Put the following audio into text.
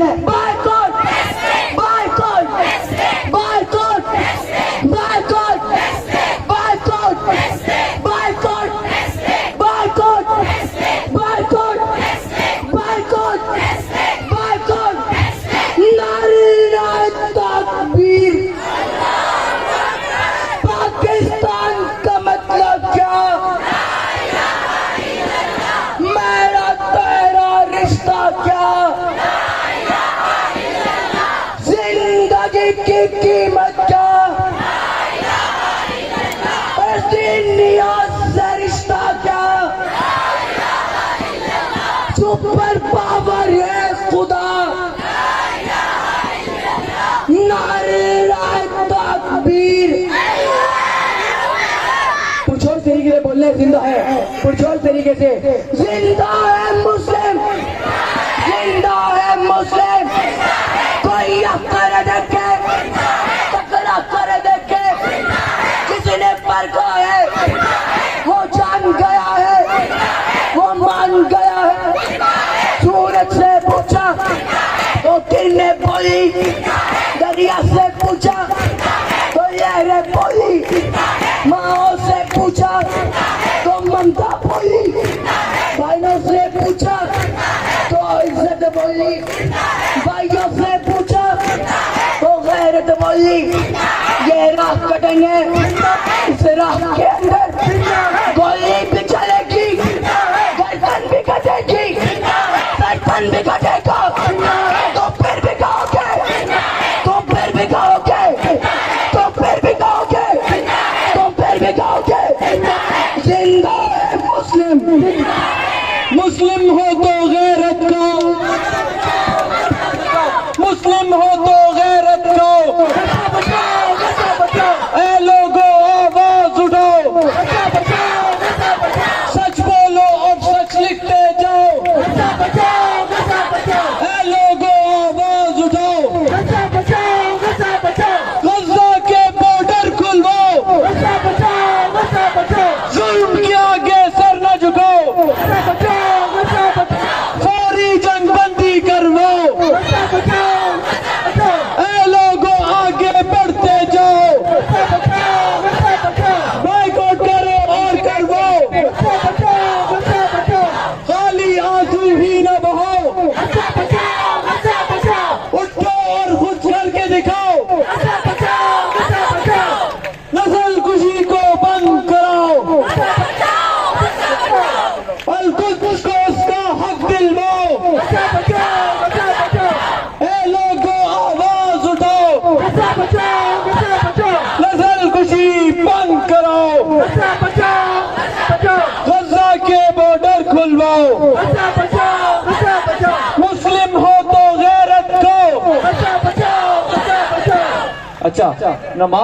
Boycott boycott boycott boycott boycott boycott boycott boycott boycott boycott नारे तकबीर। पाकिस्तान का मतलब क्या? मेरा तेरा रिश्ता क्या? जिंदगी की कीमत क्या? नियाज से रिश्ता क्या? सुपर पावर है खुदा। नारे तकबीर। पुरजोर तरीके से बोलने जिंदा है, पुरजोर तरीके से जिंदा है मुस्लिम, जिंदा है मुस्लिम। कोई कर देखे, टकरा कर देखे, किसी ने परखा है, वो जान गया है, वो मान गया है। सूरज से पूछा तो किरने बोली, दरिया से पूछा तो लहरें बोली, माओ से पूछा तो ममता बोली, भाइयों से पूछा तो इज्जत बोली, भाइयों से पूछा तो गैरत बोली। ये राह कटेंगे, इस राह के अंदर गोली भी चलेगी, गर्दन भी कटेगी, गर्दन भी कटेगा। तो फिर भी कहोगे, तो फिर भी कहोगे, तो फिर भी कहोगे, तो फिर भी कहोगे जिंदा है मुस्लिम। मुस्लिम हो तो गैरत को, मुस्लिम हो तो गैरत को। ए लोगों आवाज उठाओ, सच बोलो और सच लिखते जाओ। ए लोगों आवाज उठाओ, गज़ा के बॉर्डर खुलवाओ, जुल्म के आगे सर न झुकाओ, फौरी जंगबंदी करवाओ। ए लोगों आगे बढ़ते जाओ, बाइकआउट करो और करवाओ, खाली आंसू ही न बहाओ। उठो और खुद करके दिखाओ, नस्ल कुशी को बंद कराओ, अलकुश को उसका हक दिलवाओ। ए लोगों आवाज उठाओ, नस्ल कुशी बंद कराओ, गज़ा के बॉर्डर खुलवाओ। मुस्लिम हो तो गैरत को। अच्छा नमाज